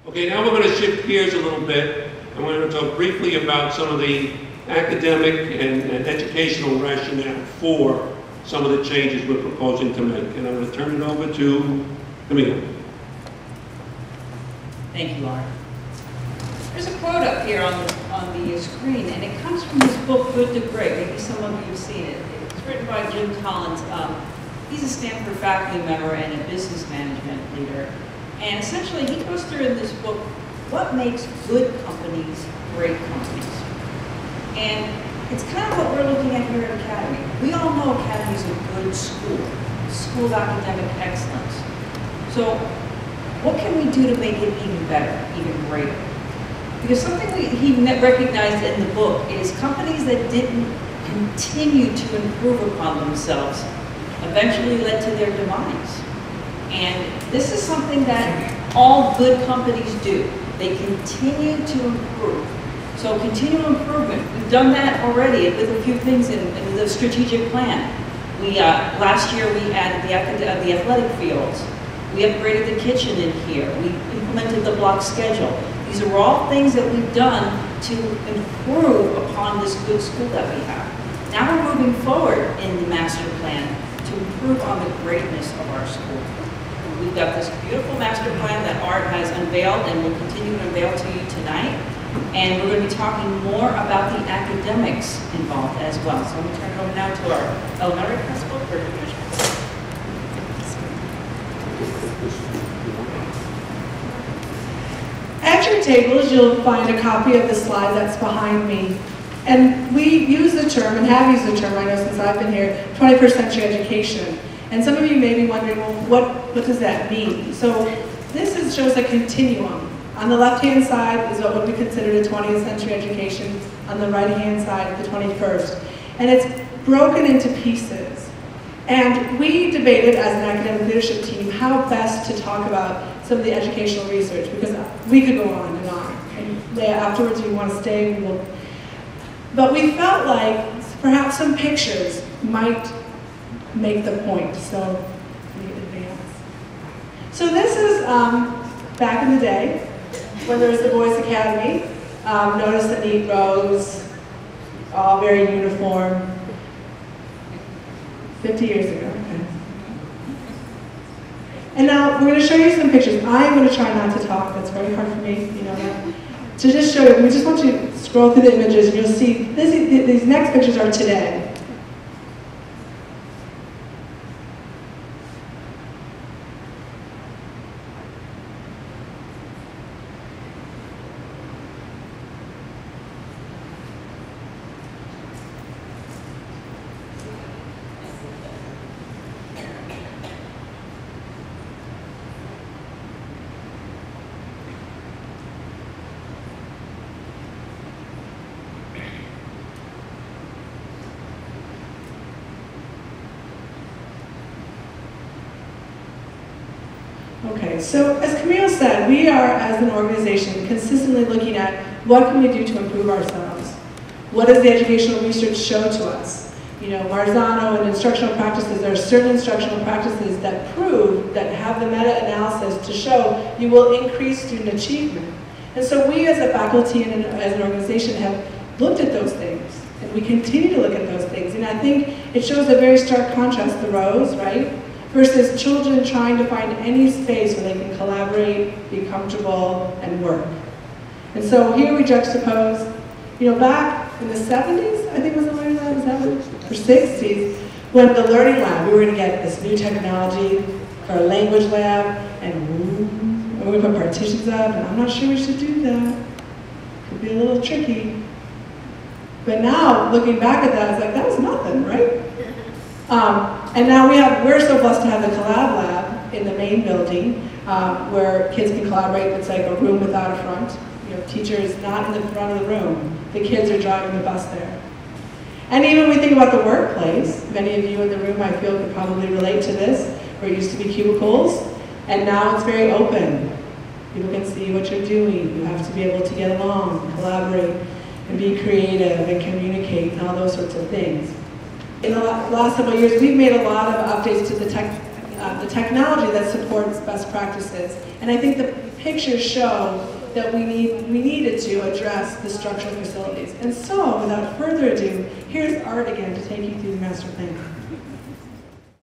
Okay, now we're going to shift gears a little bit, and we're going to talk briefly about some of the academic and educational rationale for some of the changes we're proposing to make. And I'm going to turn it over to Camille. Thank you, Art. There's a quote up here on the screen, and it comes from this book, Good to Great. Maybe some of you have seen it. It's written by Jim Collins. He's a Stanford faculty member and a business management leader. And essentially, he goes through in this book what makes good companies great companies. And it's kind of what we're looking at here at Academy. We all know Academy is a good school of academic excellence. So what can we do to make it even better, even greater? Because something he recognized in the book is companies that didn't continue to improve upon themselves eventually led to their demise. And this is something that all good companies do. They continue to improve. So continual improvement, we've done that already with a few things in the strategic plan. Last year we added the athletic fields. We upgraded the kitchen in here. We implemented the block schedule. These are all things that we've done to improve upon this good school that we have. Now we're moving forward in the master plan to improve on the greatness of our school. We've got this beautiful master plan that Art has unveiled and will continue to unveil to you tonight. And we're going to be talking more about the academics involved as well. So I'm going to turn it over now to our elementary principal for division. At your tables, you'll find a copy of the slide that's behind me. And we use the term, and have used the term, I know since I've been here, 21st century education. And some of you may be wondering, well, what does that mean? So this shows a continuum. On the left-hand side is what would be considered a 20th century education. On the right-hand side, the 21st. And it's broken into pieces. And we debated as an academic leadership team how best to talk about some of the educational research, because we could go on and on. And afterwards, if you want to stay, we will. But we felt like perhaps some pictures might make the point. So we advance. So this is back in the day when there was the Boys Academy. Notice the neat rows, all very uniform. 50 years ago. Okay. And now we're going to show you some pictures. I'm going to try not to talk. That's very hard for me, you know that. To just show you, we just want you to scroll through the images and you'll see these next pictures are today. Okay, so as Camille said, we are, as an organization, consistently looking at what can we do to improve ourselves? What does the educational research show to us? You know, Marzano and instructional practices, there are certain instructional practices that prove, that have the meta-analysis to show you will increase student achievement. And so we as a faculty and as an organization have looked at those things, and we continue to look at those things. And I think it shows a very stark contrast, the rows, right? Versus children trying to find any space where they can collaborate, be comfortable, and work. And so here we juxtapose, you know, back in the 70s, I think was the learning lab, was that what? Or 60s, when the learning lab, we were going to get this new technology for a language lab, and we put partitions up, and I'm not sure we should do that. Could be a little tricky. But now, looking back at that, it's like, that was nothing, right? And now we're so blessed to have the Collab Lab in the main building where kids can collaborate. It's like a room without a front. You know, teachers not in the front of the room. The kids are driving the bus there. And even when we think about the workplace, many of you in the room I feel could probably relate to this, where it used to be cubicles, and now it's very open. People can see what you're doing. You have to be able to get along, collaborate, and be creative and communicate and all those sorts of things. In the last several years, we've made a lot of updates to the technology that supports best practices. And I think the pictures show that we needed to address the structural facilities. And so, without further ado, here's Art again to take you through the master plan.